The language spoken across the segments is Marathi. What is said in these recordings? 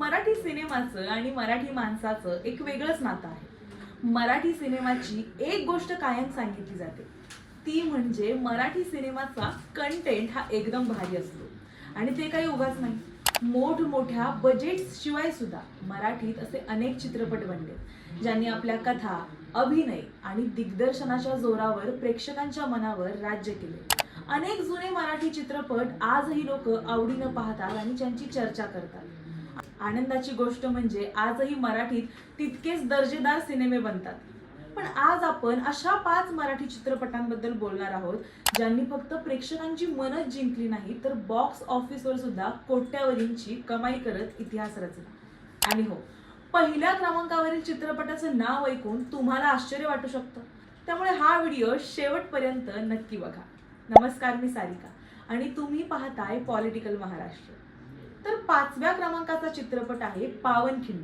मराठी सिनेमाचं आणि मराठी माणसाचं एक वेगळंच नातं आहे। मराठी सिनेमाची एक गोष्ट कायम सांगितली जाते, ती म्हणजे मराठी सिनेमाचा कंटेंट हा एकदम भारी असतो आणि ते काही उगाच नाही। मोठमोठ्या बजेट्स शिवाय सुद्धा मराठीत असे अनेक चित्रपट बनले ज्यांनी आपल्या कथा, अभिनय आणि दिग्दर्शनाच्या जोरावर प्रेक्षकांच्या मनावर राज्य केले। अनेक जुने मराठी चित्रपट आजही लोक आवडीनं पाहतात आणि त्यांची चर्चा करतात। आनंदाची गोष्ट म्हणजे आजही मराठीत तितकेच दर्जेदार सिनेमे बनतात। पण आज आपण अशा 5 मराठी चित्रपटांबद्दल बोलणार आहोत ज्यांनी फक्त प्रेक्षकांची मनच जिंकली नाही तर बॉक्स ऑफिसवर सुद्धा कोट्यावधींची कमाई करत इतिहास रचला। आणि हो, पहिल्या क्रमांकावरील चित्रपटाचं नाव ऐकून तुम्हाला आश्चर्य वाटू शकतं, त्यामुळे हा व्हिडिओ शेवटपर्यंत नक्की बघा। नमस्कार, मी सारिका आणि तुम्ही पाहताय पॉलिटिकल महाराष्ट्र। तर 5व्या क्रमांकाचा चित्रपट आहे पावनखिंड।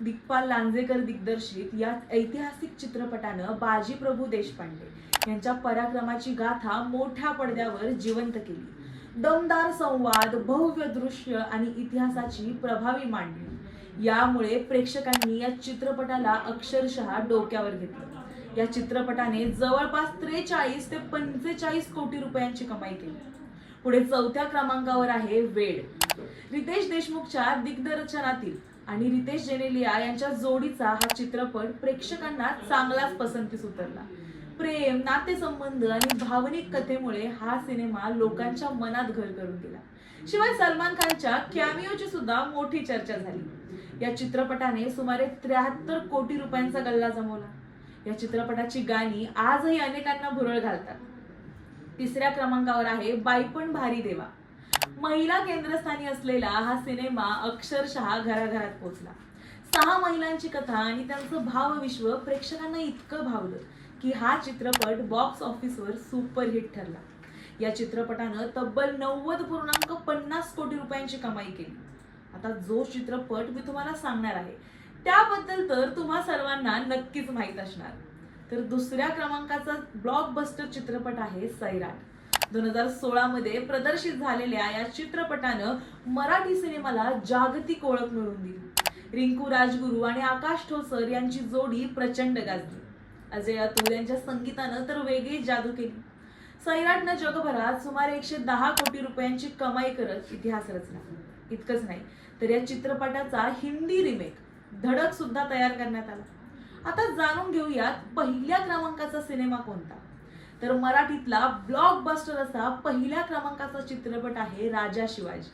दिग्पाल लांजेकर दिग्दर्शित या ऐतिहासिक चित्रपटानं बाजी प्रभू देशपांडे यांच्या पराक्रमाची गाथा मोठ्या पडद्यावर जिवंत केली। दमदार संवाद, भव्य दृश्य आणि इतिहासाची प्रभावी मांडणी यामुळे प्रेक्षकांनी या चित्रपटाला अक्षरशः डोक्यावर घेतलं। या चित्रपटाने जवळपास 43 ते 45 कोटी रुपयांची कमाई केली। पुढे 4थ्या क्रमांकावर आहे वेड। रितेश देशमुखच्या दिग्दर्शनातील आणि रितेश जेनेलिया यांच्या जोडीचा हा चित्रपट प्रेक्षकांना चांगलाच पसंतीस उतरला। प्रेम, नातेसंबंध आणि भावनिक कथेमुळे हा सिनेमा लोकांच्या मनात घर करून गेला। शिवाय सलमान खानच्या कॅमिओची सुद्धा मोठी चर्चा झाली। या चित्रपटाने सुमारे 73 कोटी रुपयांचा गल्ला जमवला। या चित्रपटाची गाणी आजही अनेकांना भुरळ घालतात। 3ऱ्या क्रमांकावर आहे बाईपण भारी देवा। महिला केंद्रस्थानी असलेला हा सिनेमा अक्षरशः घराघरात पोहोचला। 6 महिलांची कथा आणि त्यांचं भावविश्व प्रेक्षकांना इतकं भावलं की हा चित्रपट बॉक्स ऑफिसवर सुपरहिट ठरला। या चित्रपटानं तब्बल 90.50 कोटी रुपयांची कमाई केली। आता जो चित्रपट मी तुम्हाला सांगणार आहे त्याबद्दल तर तुम्हा सर्वांना नक्कीच माहित असणार। तर 2ऱ्या क्रमांकाचा ब्लॉकबस्टर चित्रपट आहे सैराट। 2016 मध्ये प्रदर्शित झालेल्या या चित्रपटानं मराठी सिनेमाला जागतिक ओळख मिळवून दिली। रिंकू राजगुरू आणि आकाश ठोसर यांची जोडी प्रचंड गाजली। अजय अतुल यांच्या संगीतानं तर वेगळीच जादू केली। सैराटनं जगभरात सुमारे 110 कोटी रुपयांची कमाई करत इतिहास रचला। इतकंच नाही तर या चित्रपटाचा हिंदी रिमेक धडक सुद्धा तयार करण्यात आला। आता जाणून घेऊयात पहिल्या क्रमांकाचा सिनेमा कोणता। तर मराठीतला ब्लॉकबस्टर असा पहिल्या क्रमांकाचा चित्रपट आहे राजा शिवाजी।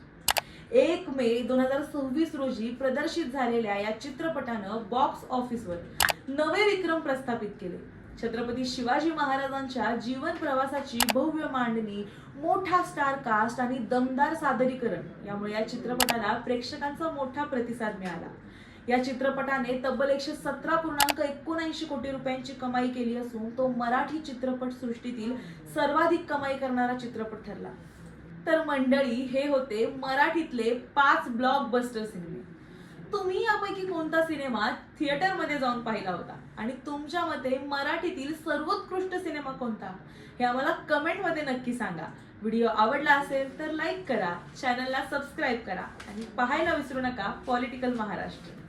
1 मे 2026 रोजी प्रदर्शित झालेल्या या चित्रपटानं बॉक्स ऑफिसवर नवे विक्रम प्रस्थापित केले। छत्रपती शिवाजी महाराजांच्या जीवन प्रवासाची भव्य मांडणी, मोठा स्टार कास्ट आणि दमदार सादरीकरण यामुळे या चित्रपटाला प्रेक्षकांचा मोठा प्रतिसाद मिळाला। या चित्रपटाने तब्बल 117.79 कोटी रुपयांची कमाई केली असून तो मराठी चित्रपट सृष्टीतील सर्वाधिक कमाई करणारा चित्रपट ठरला। तर मंडळी, हे होते मराठीतले 5 ब्लॉकबस्टर सिनेमे। तुम्ही यापैकी कोणता सिनेमा थिएटरमध्ये जाऊन पाहिला होता आणि तुमच्या मते मराठीतील सर्वोत्कृष्ट सिनेमा कोणता हे आम्हाला कमेंटमध्ये नक्की सांगा। व्हिडिओ आवडला असेल तर लाईक करा, चॅनलला सबस्क्राईब करा आणि पाहायला विसरू नका पॉलिटिकल महाराष्ट्र।